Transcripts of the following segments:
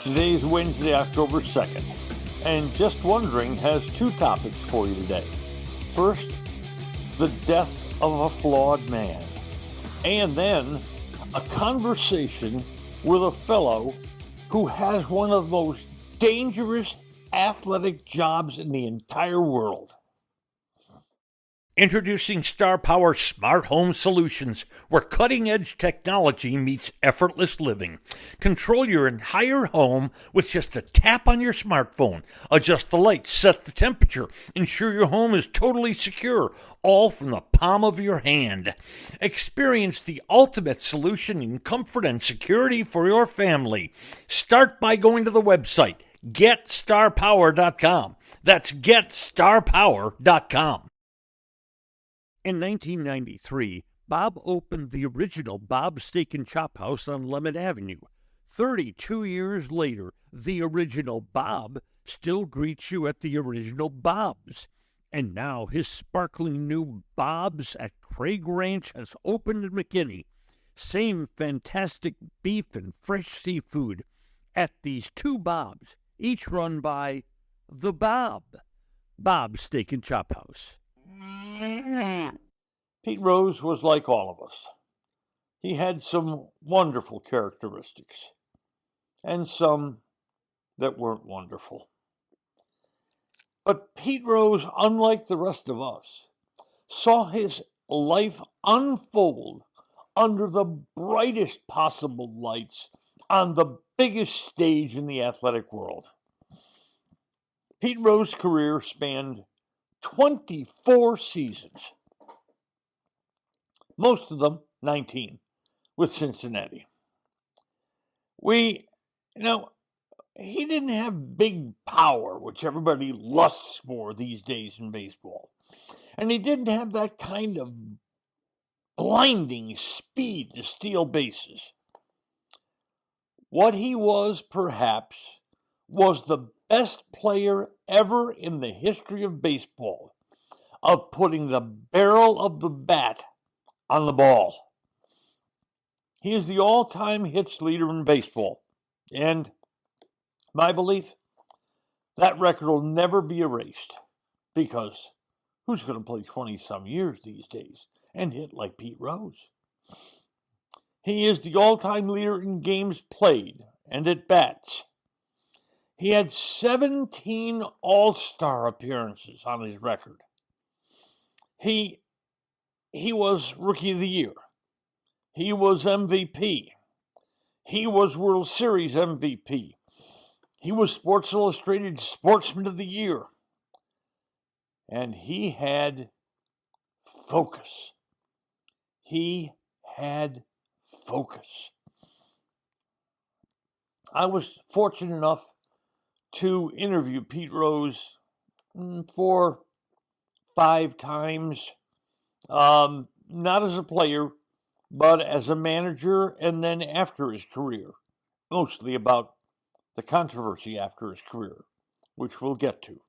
Today is Wednesday, October 2nd, and Just Wondering has two topics for you today. First, the death of a flawed man, and then a conversation with a fellow who has one of the most dangerous athletic jobs in the entire world. Introducing Star Power Smart Home Solutions, where cutting-edge technology meets effortless living. Control your entire home with just a tap on your smartphone. Adjust the lights, set the temperature, ensure your home is totally secure, all from the palm of your hand. Experience the ultimate solution in comfort and security for your family. Start by going to the website, GetStarPower.com. That's GetStarPower.com. In 1993, Bob opened the original Bob's Steak and Chop House on Lemon Avenue. 32 years later, the original Bob still greets you at the original Bob's. And now his sparkling new Bob's at Craig Ranch has opened in McKinney. Same fantastic beef and fresh seafood at these two Bob's, each run by the Bob's Steak and Chop House. Pete Rose was like all of us. He had some wonderful characteristics and some that weren't wonderful. But Pete Rose, unlike the rest of us, saw his life unfold under the brightest possible lights on the biggest stage in the athletic world. Pete Rose's career spanned 24 seasons, most of them 19, with Cincinnati. He didn't have big power, which everybody lusts for these days in baseball. And he didn't have that kind of blinding speed to steal bases. What he was, perhaps, was the best player ever in the history of baseball of putting the barrel of the bat on the ball. He is the all-time hits leader in baseball. And my belief, that record will never be erased, because who's going to play 20-some years these days and hit like Pete Rose? He is the all-time leader in games played and at bats. He had 17 All-Star appearances on his record. He was Rookie of the Year. He was MVP. He was World Series MVP. He was Sports Illustrated Sportsman of the Year. And he had focus. He had focus. I was fortunate enough to interview Pete Rose 4, 5 times, not as a player, but as a manager, and then after his career, mostly about the controversy after his career, which we'll get to.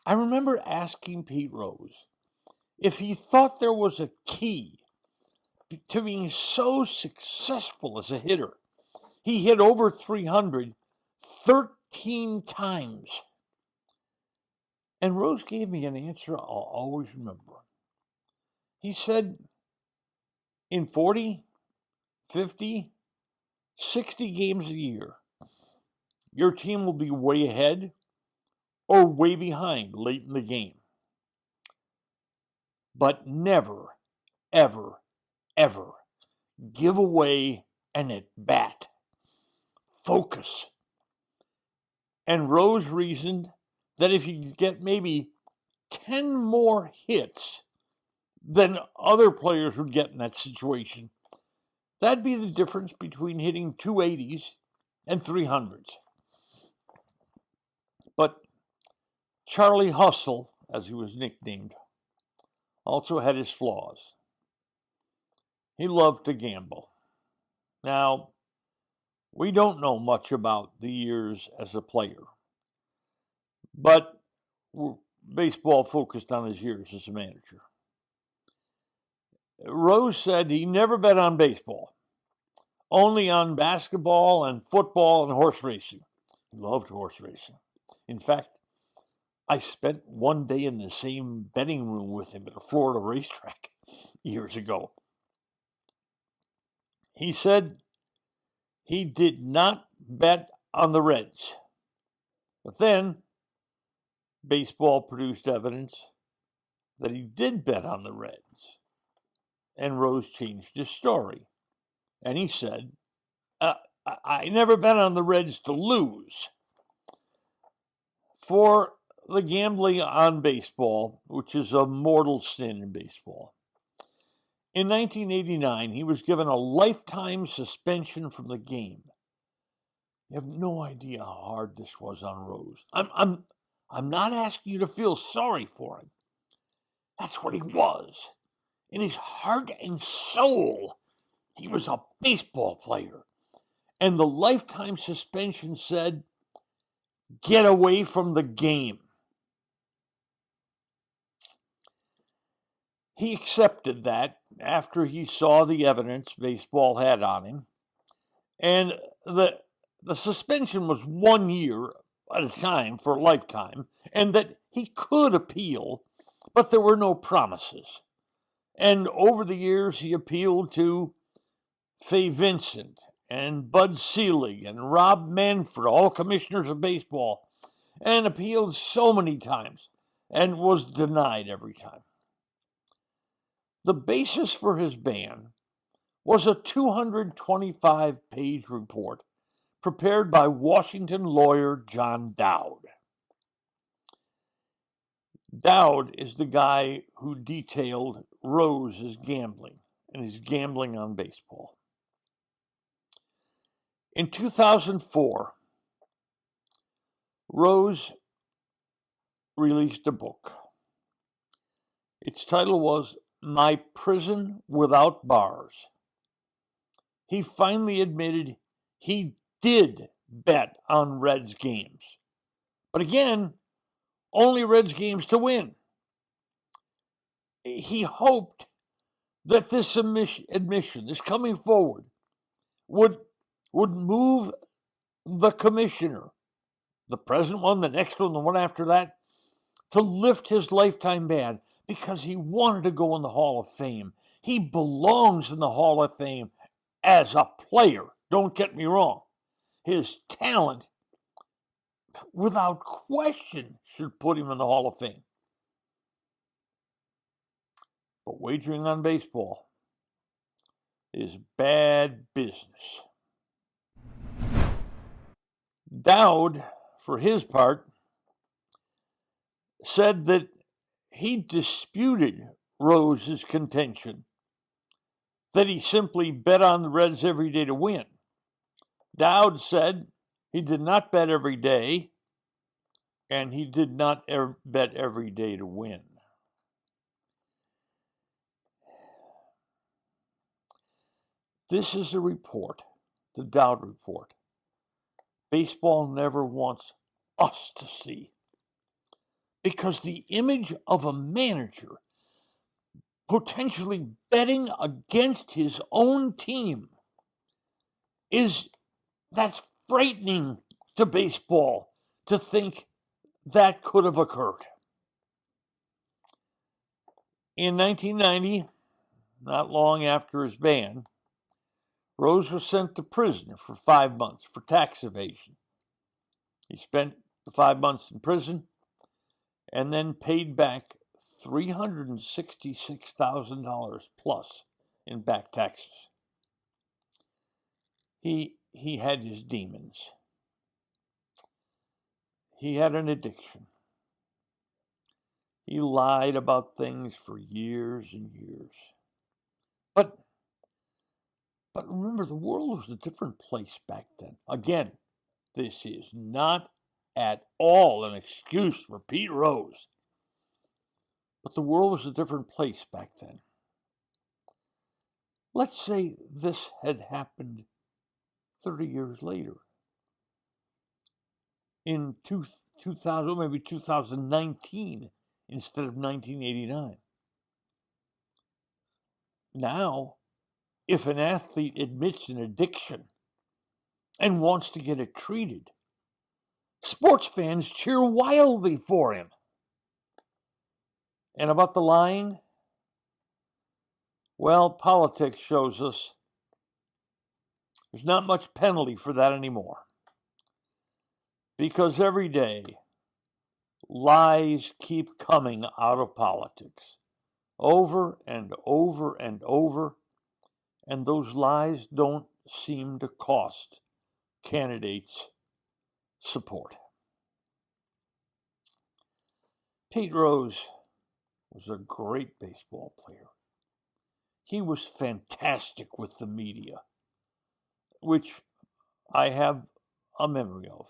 I remember asking Pete Rose if he thought there was a key to being so successful as a hitter. He hit over 300 13 times. And Rose gave me an answer I'll always remember. He said, in 40, 50, 60 games a year, your team will be way ahead or way behind late in the game. But never, ever, ever give away an at-bat. Focus. And Rose reasoned that if you get maybe 10 more hits than other players would get in that situation, that'd be the difference between hitting 280s and 300s. But Charlie Hustle, as he was nicknamed, also had his flaws. He loved to gamble. Now, we don't know much about the years as a player, but baseball focused on his years as a manager. Rose said he never bet on baseball, only on basketball and football and horse racing. He loved horse racing. In fact, I spent one day in the same betting room with him at a Florida racetrack years ago. He said he did not bet on the Reds. But then baseball produced evidence that he did bet on the Reds. And Rose changed his story. And he said, I never bet on the Reds to lose. For the gambling on baseball, which is a mortal sin in baseball. In 1989, he was given a lifetime suspension from the game. You have no idea how hard this was on Rose. I'm not asking you to feel sorry for him. That's what he was. In his heart and soul, he was a baseball player. And the lifetime suspension said, get away from the game. He accepted that after he saw the evidence baseball had on him. And the suspension was 1 year at a time for a lifetime, and that he could appeal, but there were no promises. And over the years, he appealed to Fay Vincent and Bud Selig and Rob Manfred, all commissioners of baseball, and appealed so many times and was denied every time. The basis for his ban was a 225-page report prepared by Washington lawyer John Dowd. Dowd is the guy who detailed Rose's gambling and his gambling on baseball. In 2004, Rose released a book. Its title was My Prison Without Bars. He finally admitted he did bet on Reds games. But again, only Reds games to win. He hoped that this admission, this coming forward, would move the commissioner, the present one, the next one, the one after that, to lift his lifetime ban because he wanted to go in the Hall of Fame. He belongs in the Hall of Fame as a player. Don't get me wrong. His talent, without question, should put him in the Hall of Fame. But wagering on baseball is bad business. Dowd, for his part, said that he disputed Rose's contention that he simply bet on the Reds every day to win. Dowd said he did not bet every day, and he did not bet every day to win. This is a report, the Dowd report, baseball never wants us to see. Because the image of a manager potentially betting against his own team that's frightening to baseball to think that could have occurred. In 1990, not long after his ban, Rose was sent to prison for 5 months for tax evasion. He spent the 5 months in prison and then paid back $366,000 plus in back taxes. He had his demons. He had an addiction. He lied about things for years and years. But remember, the world was a different place back then. Again, this is not at all an excuse for Pete Rose. But the world was a different place back then. Let's say this had happened 30 years later. In 2000, maybe 2019 instead of 1989. Now, if an athlete admits an addiction and wants to get it treated, sports fans cheer wildly for him. And about the lying, well, politics shows us there's not much penalty for that anymore. Because every day, lies keep coming out of politics over and over and over, and those lies don't seem to cost candidates support. Pete Rose was a great baseball player. He was fantastic with the media, which I have a memory of.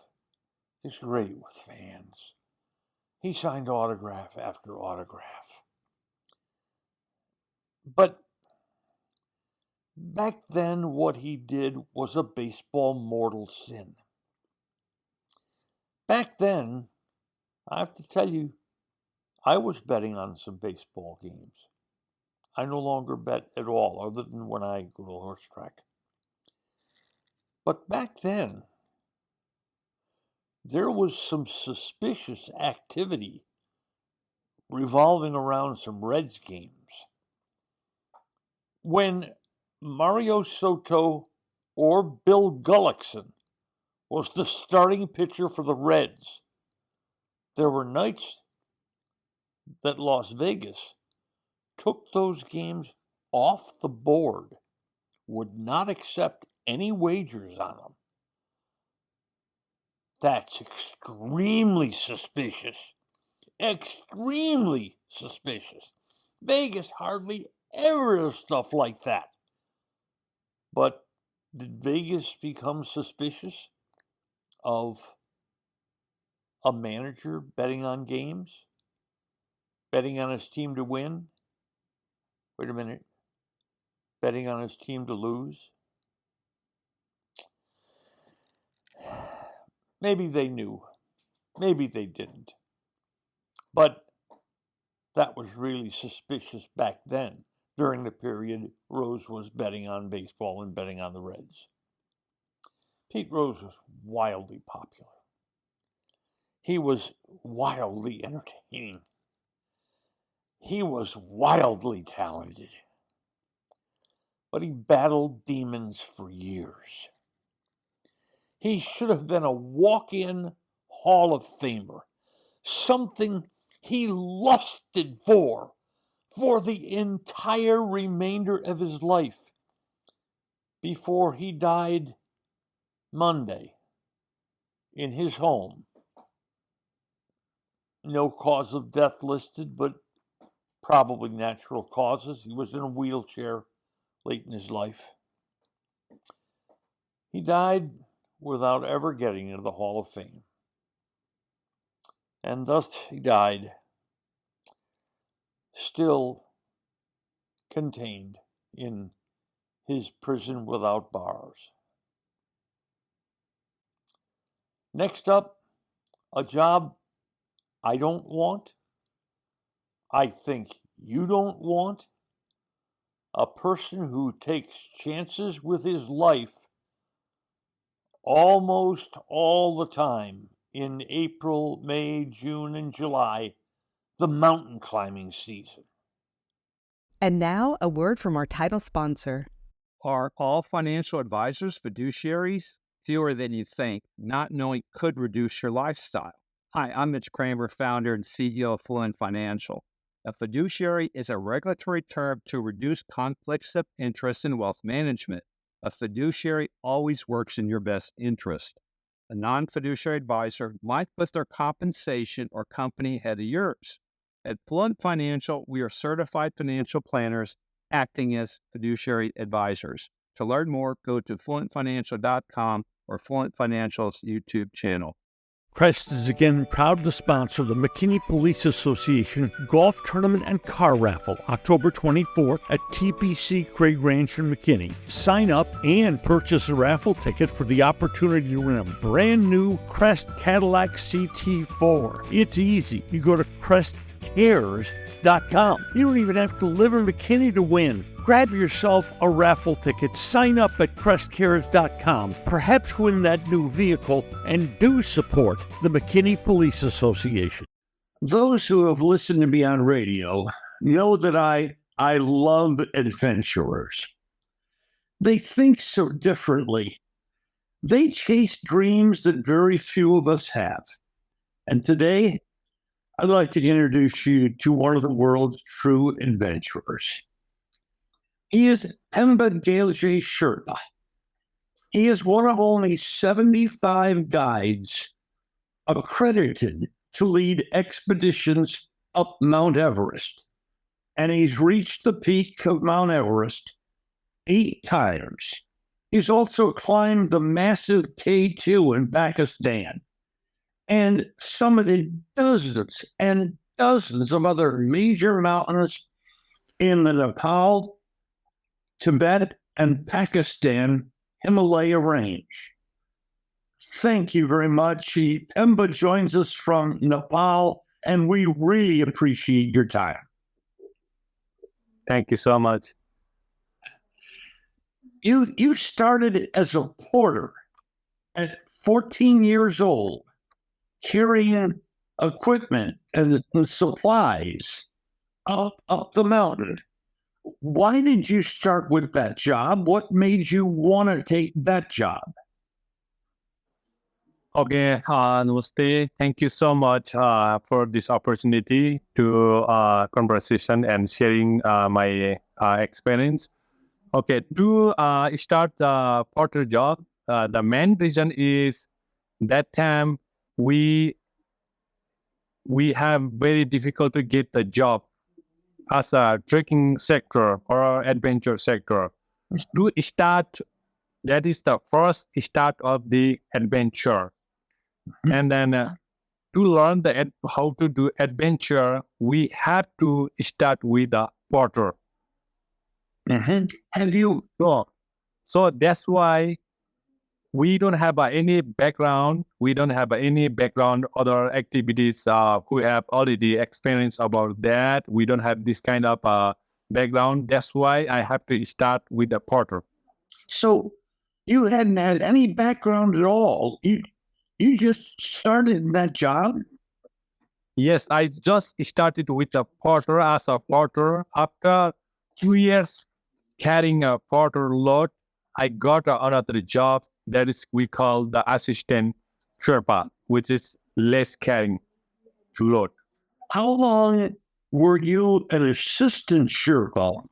He's great with fans. He signed autograph after autograph. But back then, what he did was a baseball mortal sin. Back then, I have to tell you, I was betting on some baseball games. I no longer bet at all, other than when I go to the horse track. But back then, there was some suspicious activity revolving around some Reds games. When Mario Soto or Bill Gullickson was the starting pitcher for the Reds, there were nights that Las Vegas took those games off the board, would not accept any wagers on them. That's extremely suspicious. Extremely suspicious. Vegas hardly ever does stuff like that. But did Vegas become suspicious of a manager betting on games? Betting on his team to win? Wait a minute. Betting on his team to lose? Maybe they knew. Maybe they didn't. But that was really suspicious back then, during the period Rose was betting on baseball and betting on the Reds. Pete Rose was wildly popular. He was wildly entertaining. He was wildly talented. But he battled demons for years. He should have been a walk-in Hall of Famer, something he lusted for the entire remainder of his life before he died Monday in his home. No cause of death listed, but probably natural causes. He was in a wheelchair late in his life. He died without ever getting into the Hall of Fame. And thus he died still contained in his prison without bars. Next up, a job I don't want, I think you don't want, a person who takes chances with his life almost all the time in April, May, June, and July, the mountain climbing season. And now, a word from our title sponsor. Are all financial advisors fiduciaries? Fewer than you think. Not knowing could reduce your lifestyle. Hi, I'm Mitch Kramer, founder and CEO of Fluent Financial. A fiduciary is a regulatory term to reduce conflicts of interest in wealth management. A fiduciary always works in your best interest. A non-fiduciary advisor might put their compensation or company ahead of yours. At Fluent Financial, we are certified financial planners acting as fiduciary advisors. To learn more, go to fluentfinancial.com or Fluent Financial's YouTube channel. Crest is again proud to sponsor the McKinney Police Association Golf Tournament and Car Raffle, October 24th at TPC Craig Ranch in McKinney. Sign up and purchase a raffle ticket for the opportunity to win a brand new Crest Cadillac CT4. It's easy. You go to crestcares.com CrestCares.com. You don't even have to live in McKinney to win. Grab yourself a raffle ticket, sign up at CrestCares.com, perhaps win that new vehicle, and do support the McKinney Police Association. Those who have listened to me on radio know that I love adventurers. They think so differently. They chase dreams that very few of us have. And today, I'd like to introduce you to one of the world's true adventurers. He is Pemba Gelje Sherpa. He is one of only 75 guides accredited to lead expeditions up Mount Everest. And he's reached the peak of Mount Everest 8 times. He's also climbed the massive K2 in Pakistan and summited dozens and dozens of other major mountains in the Nepal, Tibet, and Pakistan Himalaya range. Thank you very much. Pemba joins us from Nepal, and we really appreciate your time. Thank you so much. You started as a porter at 14 years old, carrying equipment and supplies up the mountain. Why did you start with that job? What made you want to take that job? Okay, Namaste. Thank you so much for this opportunity to conversation and sharing my experience. Okay, to start the porter job, the main reason is that time we have very difficult to get the job as a trekking sector or adventure sector. To start, that is the first start of the adventure. And then to learn how to do adventure, we have to start with a porter. Have you? So that's why we don't have any background. We don't have any background other activities who have already experience about that. We don't have this kind of background. That's why I have to start with the porter. So you hadn't had any background at all. You just started that job? Yes, I just started with the porter as a porter. After 2 years carrying a porter load, I got another job that is we call the assistant Sherpa, which is less carrying load. How long were you an assistant Sherpa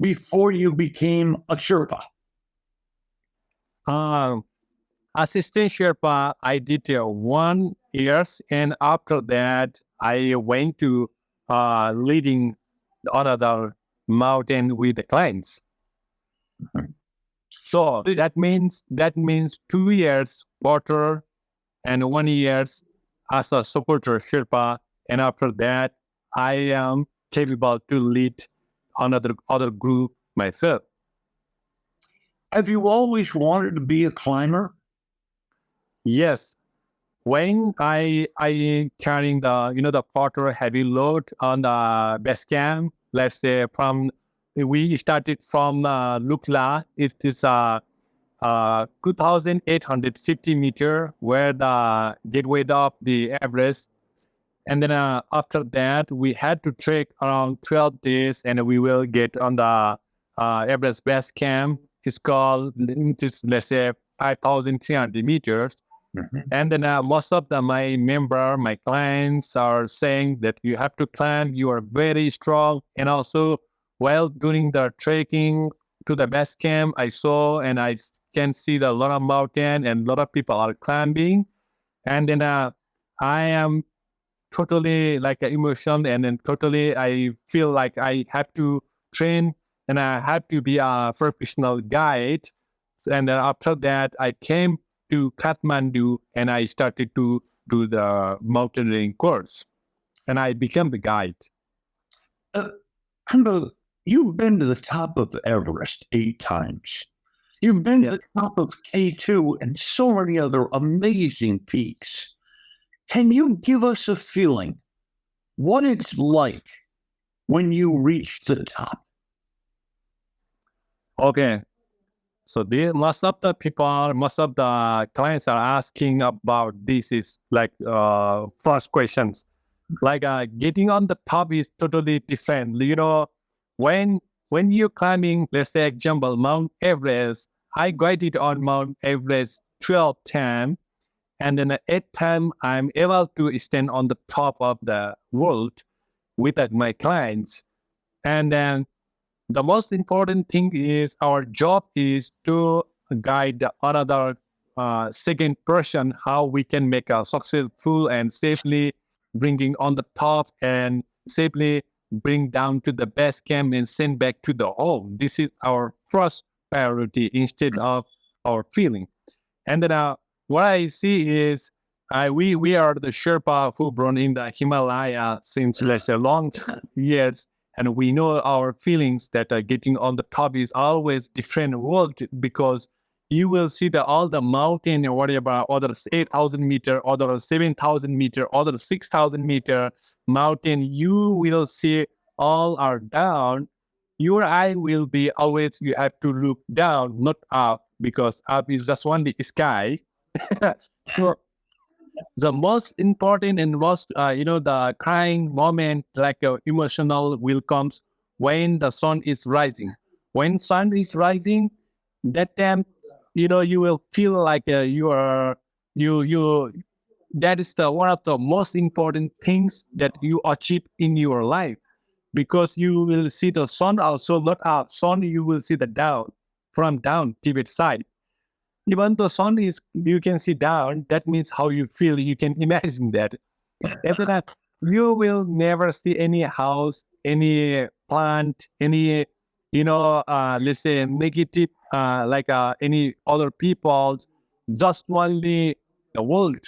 before you became a Sherpa? Assistant Sherpa, I did 1 year, and after that, I went to leading another mountain with the clients. So that means 2 years porter and 1 year as a supporter Sherpa, and after that, I am capable to lead other group myself. Have you always wanted to be a climber? Yes. When I carrying the porter heavy load on the base camp, let's say we started from Lukla. It is 2,850 meter where the gateway of the Everest. And then after that, we had to trek around 12 days, and we will get on the Everest base camp. It's called, let's say, 5,300 meters. And then most of my clients are saying that you have to climb, you are very strong. And also, during the trekking to the base camp, I saw and I can see a lot of mountain and a lot of people are climbing. And then I am totally like emotional, and then totally I feel like I have to train and I have to be a professional guide. And then after that, I came to Kathmandu and I started to do the mountaineering course, and I became the guide. You've been to the top of Everest 8 times. You've been to the top of K2 and so many other amazing peaks. Can you give us a feeling what it's like when you reached the top? Okay. So most of the people, most of the clients are asking about this is like first questions. Like getting on the top is totally different. When you're climbing, let's say example, Mount Everest, I got it on Mount Everest 12 times. And then at 8th time, I'm able to stand on the top of the world with my clients. And then the most important thing is our job is to guide another second person how we can make a successful and safely bringing on the top and safely bring down to the base camp and send back to the home. This is our first priority instead of our feeling. And then what I see is we are the Sherpa who born in the Himalaya since a long years. And we know our feelings that getting on the top is always different world because you will see all the mountain or whatever, others 8,000 meter, others 7,000 meter, others 6,000 meter mountain. You will see all are down. Your eye will be always, you have to look down, not up, because up is just only sky. So the most important and most, the crying moment, like emotional will comes when the sun is rising. When sun is rising, that time, you will feel like that is one of the most important things that you achieve in your life, because you will see the sun also, not up. Sun, you will see the down, from down Tibet side. Even the sun is, you can see down, that means how you feel. You can imagine that. After that, you will never see any house, any plant, any, let's say negative, like any other people, just only the world.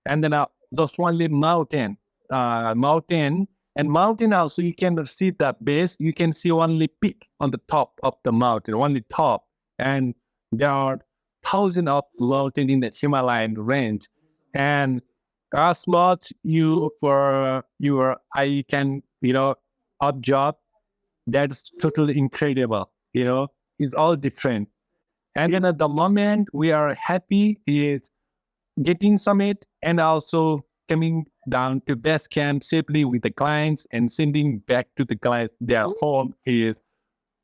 And then just only mountain. And mountain also, you can see the base, you can see only peak on the top of the mountain, only top. And there are thousands of mountains in the Himalayan range. And as much for your eye can, observe, that's totally incredible. It's all different. And then at the moment we are happy is getting summit and also coming down to base camp safely with the clients and sending back to the clients their home is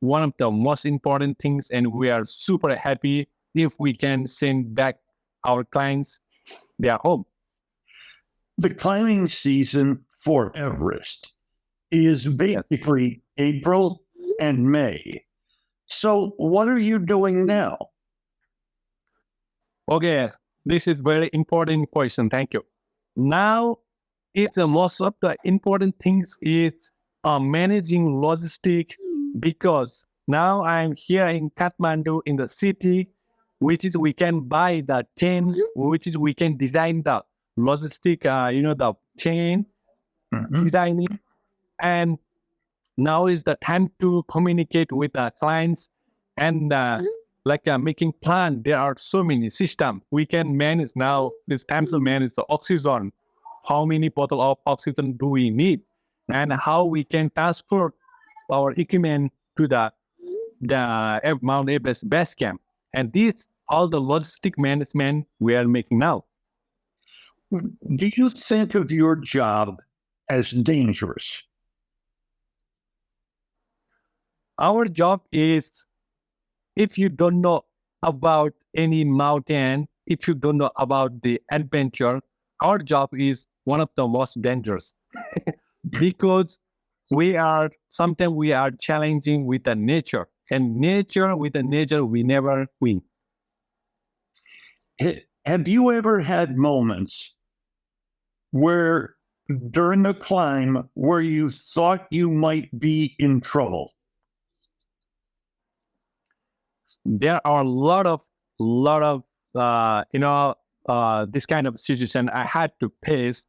one of the most important things. And we are super happy if we can send back our clients their home. The climbing season for Everest is basically April and May. So what are you doing now? Okay, this is very important question. Thank you. Now, it's most of the important things is managing logistic, because now I'm here in Kathmandu in the city, which is we can buy the chain, which is we can design the logistic, the chain, designing. And now is the time to communicate with the clients and making plan. There are so many systems we can manage now. It's time to manage the oxygen. How many bottles of oxygen do we need, and how we can transport our equipment to the Mount Everest base camp. And this all the logistic management we are making now. Do you think of your job as dangerous? Our job is, if you don't know about any mountain, if you don't know about the adventure, our job is one of the most dangerous because sometimes we are challenging with the nature, and with the nature, we never win. Have you ever had moments where during a climb where you thought you might be in trouble? There are a lot of this kind of situation I had to face,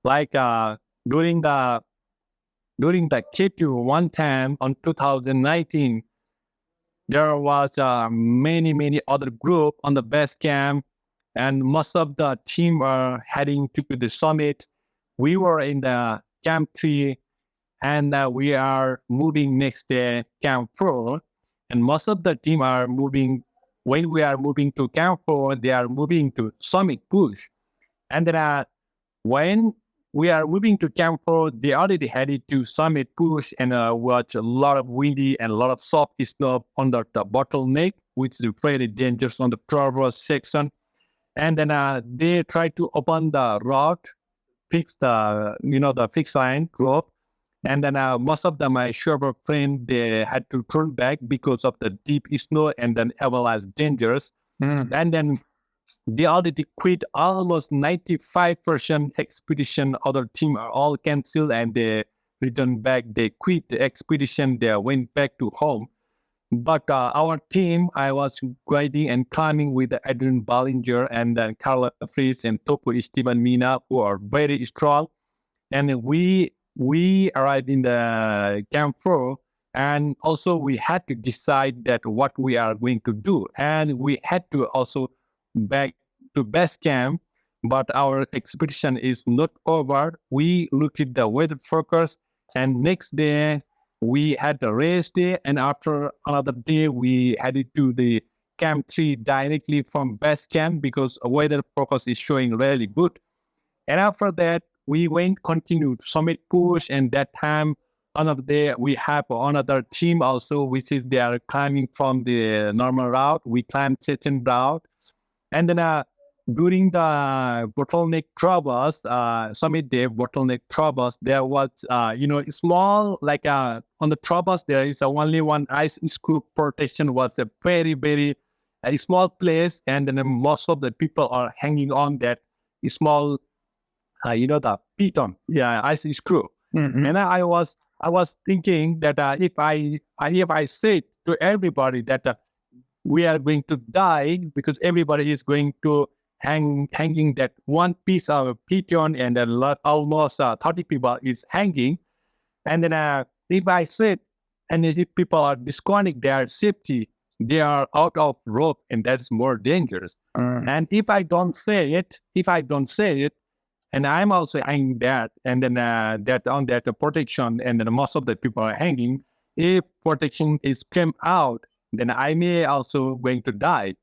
like during the K2 one time on 2019. There was many other group on the base camp, and most of the team were heading to the summit. We were in the camp 3, and we are moving next day Camp 4, and most of the team are moving. When we are moving to Camp 4, they are moving to Summit Push, and then when we are moving to Camp 4, they already headed to Summit Push and watch a lot of windy and a lot of soft snow under the bottleneck, which is very dangerous on the traverse section. And then they try to open the road, fix the fixed line rope. And then most of them, my Sherpa friend, they had to turn back because of the deep snow and then avalanche dangers. And then they already quit. Almost 95% expedition. Other team are all canceled and they returned back. They quit the expedition. They went back to home. But our team, I was guiding and climbing with Adrian Ballinger and then Carla Fritz and Topo Esteban Mina, who are very strong. And we arrived in the Camp 4, and also we had to decide that what we are going to do. And we had to also back to base camp, but our expedition is not over. We looked at the weather forecast, and next day we had a race day, and after another day we headed to the Camp 3 directly from base camp because weather forecast is showing really good. And after that, we continued Summit Push, and that time, another day, we have another team also, which is they are climbing from the normal route. We climbed Chechen route. And then during the bottleneck troubles, Summit Day bottleneck troubles, there was, small, like on the troubles, there is only one ice scoop protection was a very, very small place. And then most of the people are hanging on that small the piton, ice screw. And I was thinking that if I say to everybody that we are going to die because everybody is going to hanging that one piece of piton, and then almost 30 people is hanging, and then if I said, and if people are disconnecting their safety, they are out of rope, and that's more dangerous. And if I don't say it, and I'm also hanging that, and then that on that protection, and then most of the people are hanging. If protection is came out, then I may also going to die.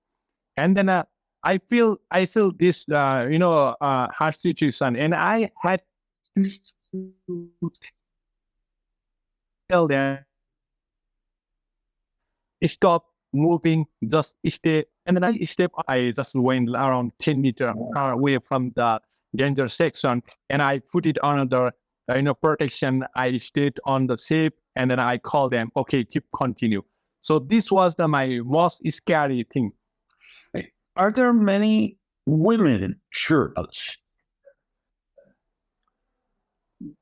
And then I feel this harsh situation, and I had to tell them stop moving, just stay. And then I just went around 10 meters away from the danger section, and I put it under, protection. I stayed on the safe, and then I called them, okay, continue. So this was my most scary thing. Are there many women Sherpas?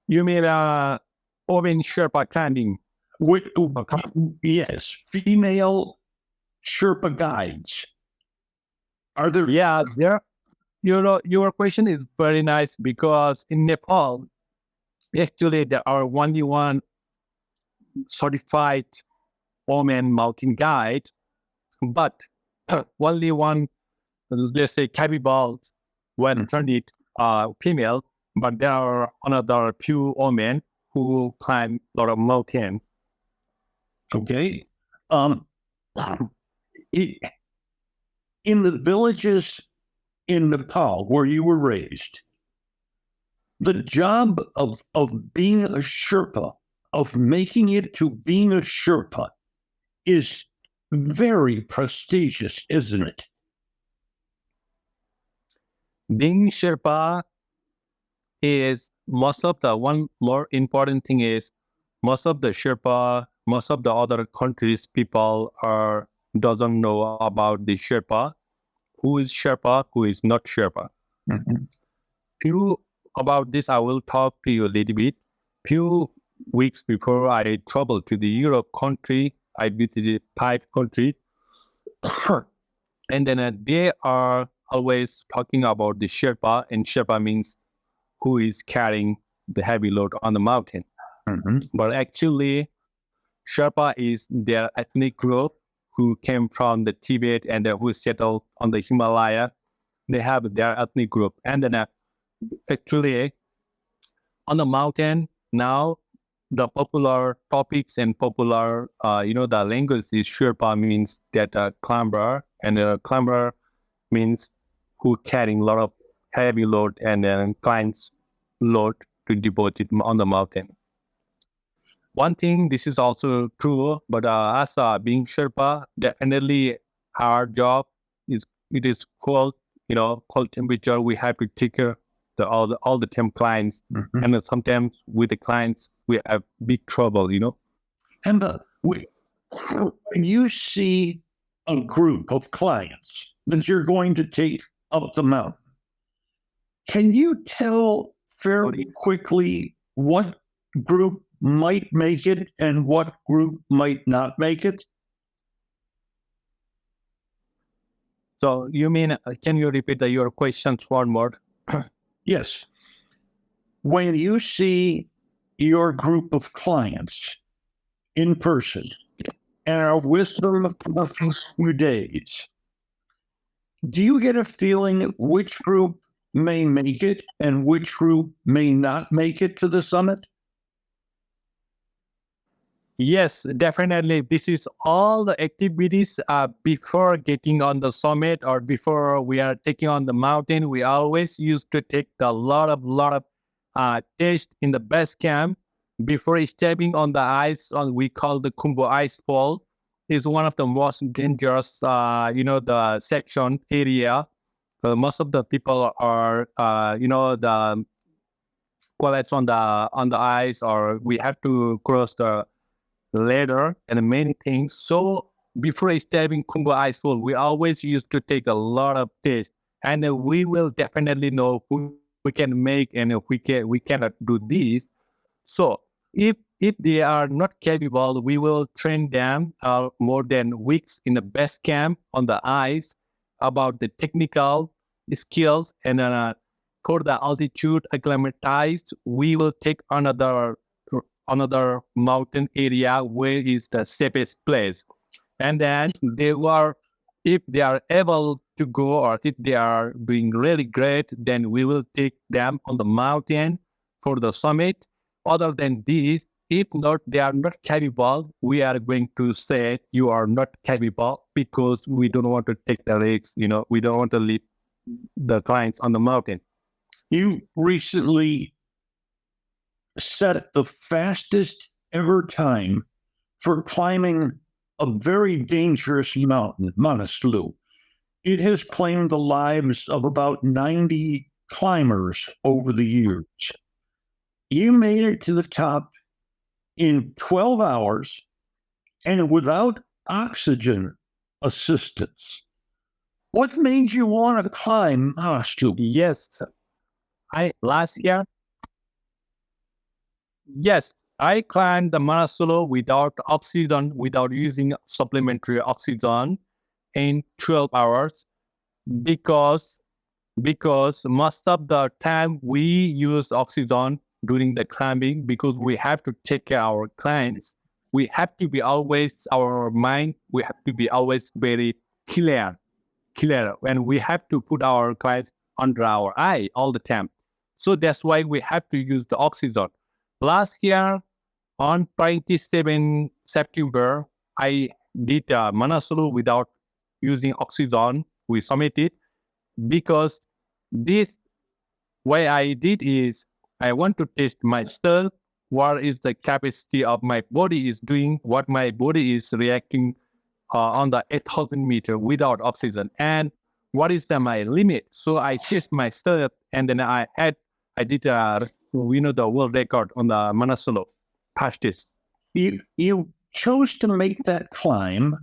You mean women Sherpa climbing? Yes, female Sherpa guides. Are there? Yeah, there. Your question is very nice because in Nepal, actually there are only one certified woman mountain guide, but only one, let's say, capable when trained female. But there are another few women who climb a lot of mountain. Okay. In the villages in Nepal where you were raised, the job of being a Sherpa, of making it to being a Sherpa, is very prestigious, isn't it? Being Sherpa is one more important thing is most of the Sherpa, most of the other countries people doesn't know about the Sherpa, who is Sherpa, who is not Sherpa. Few about this I will talk to you a little bit. Few weeks before I traveled to the Europe country, I visited 5 countries, and then they are always talking about the Sherpa, and Sherpa means who is carrying the heavy load on the mountain. But actually, Sherpa is their ethnic group who came from the Tibet and who settled on the Himalaya. They have their ethnic group. And then actually, on the mountain now, the popular topics and popular, the language is Sherpa means that climber, and climber means who carrying a lot of heavy load and then climbs load to deposit on the mountain. One thing, this is also true, but as being Sherpa, definitely our job is cold, cold temperature. We have to take care all the temp clients, and sometimes with the clients we have big trouble. And when you see a group of clients that you're going to take up the mountain, can you tell fairly quickly what group might make it and what group might not make it? So you mean, can you repeat your questions one more? Yes. When you see your group of clients in person and are with them for a few days, do you get a feeling which group may make it and which group may not make it to the summit? Yes, definitely. This is all the activities before getting on the summit or before we are taking on the mountain. We always used to take a lot of tests in the base camp before stepping on the ice. We call the Kumbo ice fall. Is one of the most dangerous, the section area. Most of the people are, the collapse on the ice, or we have to cross the ladder and many things. So before stepping Kumbo ice fall, we always used to take a lot of tests, and we will definitely know who we can make and if we cannot do this. So if they are not capable, we will train them more than weeks in the base camp on the ice about the technical skills, and then for the altitude acclimatized, we will take another mountain area where is the safest place, and then if they are able to go, or if they are doing really great, then we will take them on the mountain for the summit. Other than this, if not, they are not capable, we are going to say you are not capable, because we don't want to take the risks. We don't want to leave the clients on the mountain. You recently set the fastest ever time for climbing a very dangerous mountain, Manaslu. It has claimed the lives of about 90 climbers over the years. You made it to the top in 12 hours and without oxygen assistance. What made you want to climb Manaslu? Yes, I climbed the Manaslu without oxygen, without using supplementary oxygen in 12 hours, because most of the time we use oxygen during the climbing, because we have to take care of our clients. We have to be always, our mind, we have to be always very clear, and we have to put our clients under our eye all the time. So that's why we have to use the oxygen. Last year, on 27 September, I did Manaslu without using oxygen. We submitted, because this way I did is I want to test myself, what is the capacity of my body is doing, what my body is reacting on the 8,000 meter without oxygen, and what is my limit. So I test myself, and then I did the world record on the Manaslu fastest. You chose to make that climb,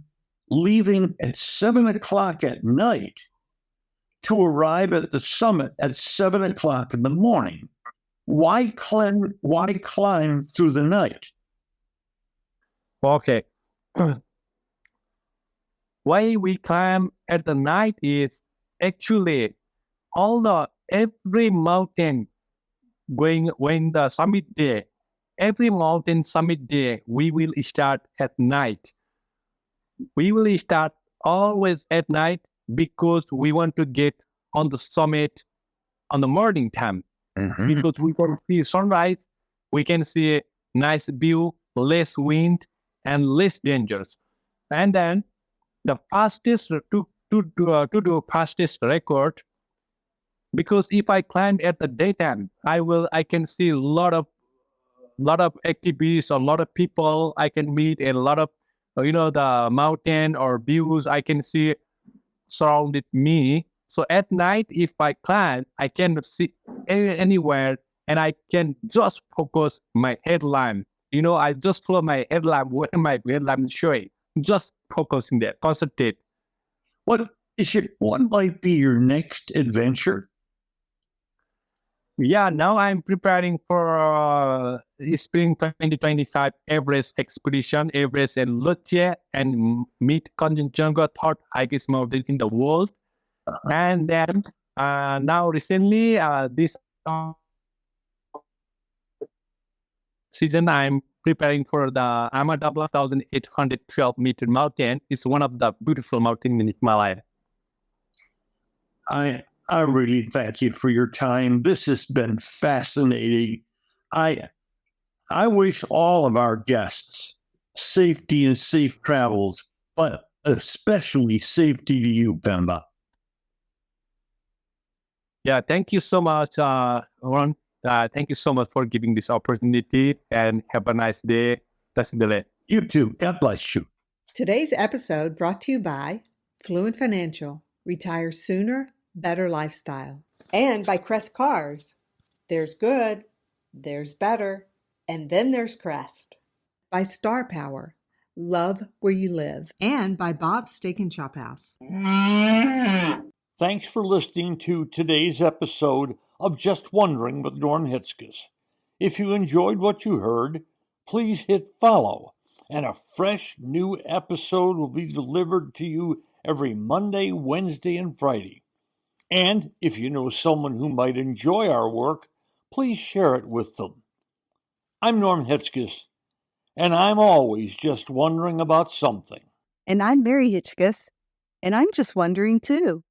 leaving at 7 o'clock at night to arrive at the summit at 7 o'clock in the morning. Why climb through the night? Okay. Why we climb at the night is actually every mountain when the summit day, every mountain summit day, we will start at night. We will start always at night, because we want to get on the summit on the morning time. Because we can see sunrise, we can see nice view, less wind, and less dangerous. And then the fastest to do fastest record, because if I climb at the daytime, I can see a lot of activities, a lot of people I can meet, and a lot of the mountain or views I can see surrounded me. So at night, if I climb, I can see anywhere, and I can just focus my headlamp. I just follow my headlamp where my headlamp is showing. Just focusing there, concentrate. What might be your next adventure? Yeah, now I'm preparing for spring 2025 Everest expedition, Everest and Lhotse, and meet Kanchenjunga, third highest mountain in the world. And then now recently, this season, I'm preparing for the Amadabla 1,812-meter mountain. It's one of the beautiful mountains in Himalaya. I really thank you for your time. This has been fascinating. I wish all of our guests safety and safe travels, but especially safety to you, Pemba. Yeah, thank you so much, Ron. Thank you so much for giving this opportunity, and have a nice day. You too. God bless you. Today's episode brought to you by Fluent Financial. Retire sooner, better lifestyle. And by Crest Cars. There's good, there's better, and then there's Crest. By Star Power. Love where you live. And by Bob's Steak and Chop House. Thanks for listening to today's episode of Just Wondering with Norm Hitzges. If you enjoyed what you heard, please hit follow, and a fresh new episode will be delivered to you every Monday, Wednesday, and Friday. And if you know someone who might enjoy our work, please share it with them. I'm Norm Hitzges, and I'm always just wondering about something. And I'm Mary Hitchkus, and I'm just wondering too.